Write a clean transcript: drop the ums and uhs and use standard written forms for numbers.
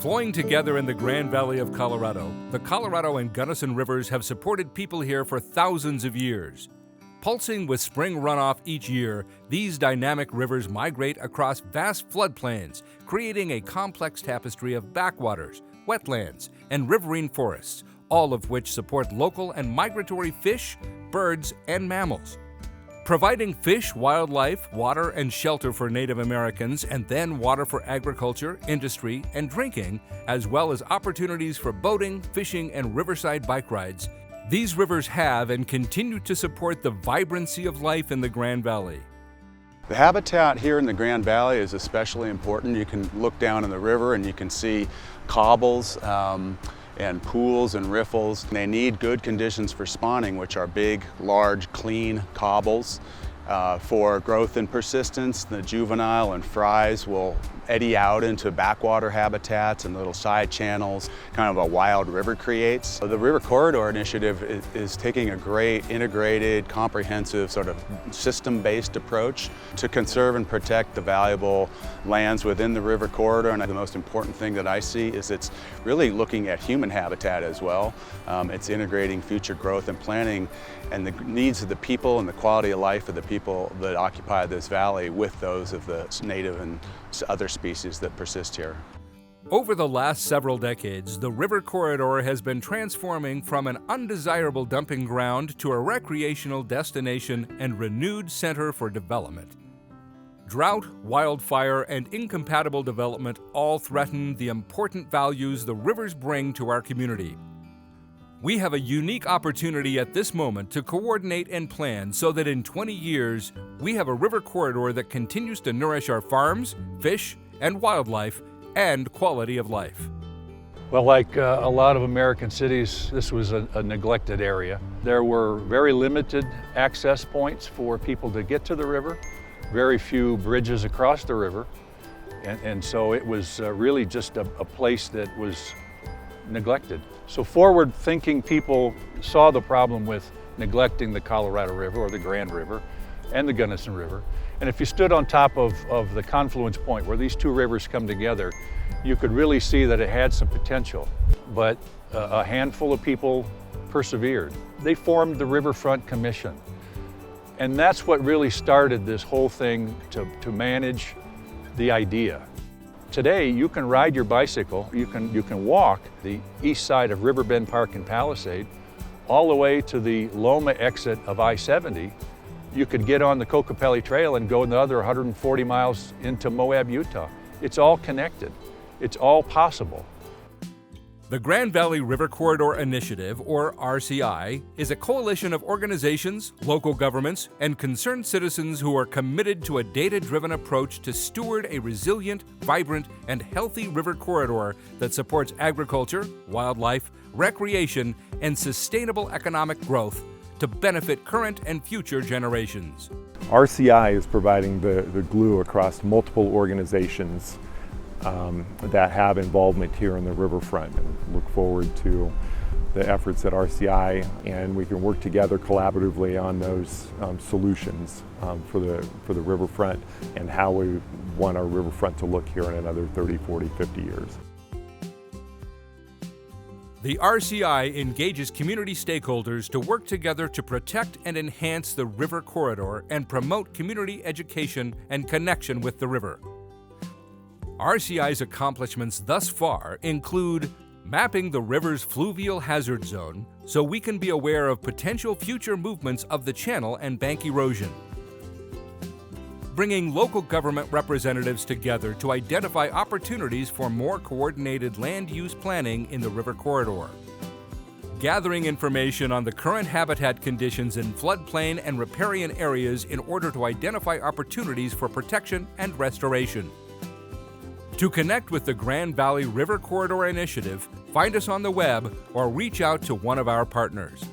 Flowing together in the Grand Valley of Colorado, the Colorado and Gunnison rivers have supported people here for thousands of years. Pulsing with spring runoff each year, these dynamic rivers migrate across vast floodplains, creating a complex tapestry of backwaters, wetlands, and riverine forests, all of which support local and migratory fish, birds, and mammals. Providing fish, wildlife, water, and shelter for Native Americans, and then water for agriculture, industry, and drinking, as well as opportunities for boating, fishing, and riverside bike rides, these rivers have and continue to support the vibrancy of life in the Grand Valley. The habitat here in the Grand Valley is especially important. You can look down in the river and you can see cobbles and pools and riffles. They need good conditions for spawning, which are big, large, clean cobbles. For growth and persistence, the juvenile and fries will eddy out into backwater habitats and little side channels, kind of a wild river creates. So the River Corridor Initiative is taking a great integrated, comprehensive sort of system-based approach to conserve and protect the valuable lands within the River Corridor. And the most important thing that I see is it's really looking at human habitat as well. It's integrating future growth and planning and the needs of the people and the quality of life of the people that occupy this valley with those of the native and other species that persist here. Over the last several decades, the River Corridor has been transforming from an undesirable dumping ground to a recreational destination and renewed center for development. Drought, wildfire, and incompatible development all threaten the important values the rivers bring to our community. We have a unique opportunity at this moment to coordinate and plan so that in 20 years, we have a river corridor that continues to nourish our farms, fish, and wildlife, and quality of life. Well, like a lot of American cities, this was a neglected area. There were very limited access points for people to get to the river, very few bridges across the river, and so it was really just a place that was neglected. So forward-thinking people saw the problem with neglecting the Colorado River or the Grand River and the Gunnison River. And if you stood on top of the confluence point where these two rivers come together, you could really see that it had some potential. But a handful of people persevered. They formed the Riverfront Commission. And that's what really started this whole thing to manage the idea. Today, you can ride your bicycle, you can walk the east side of Riverbend Park and Palisade all the way to the Loma exit of I-70. You could get on the Kokopelli Trail and go another 140 miles into Moab, Utah. It's all connected. It's all possible. The Grand Valley River Corridor Initiative, or RCI, is a coalition of organizations, local governments, and concerned citizens who are committed to a data-driven approach to steward a resilient, vibrant, and healthy river corridor that supports agriculture, wildlife, recreation, and sustainable economic growth to benefit current and future generations. RCI is providing the glue across multiple organizations that have involvement here in the riverfront. And look forward to the efforts at RCI, and we can work together collaboratively on those solutions for the riverfront and how we want our riverfront to look here in another 30, 40, 50 years. The RCI engages community stakeholders to work together to protect and enhance the river corridor and promote community education and connection with the river. RCI's accomplishments thus far include mapping the river's fluvial hazard zone so we can be aware of potential future movements of the channel and bank erosion, bringing local government representatives together to identify opportunities for more coordinated land use planning in the river corridor, gathering information on the current habitat conditions in floodplain and riparian areas in order to identify opportunities for protection and restoration. To connect with the Grand Valley River Corridor Initiative, find us on the web or reach out to one of our partners.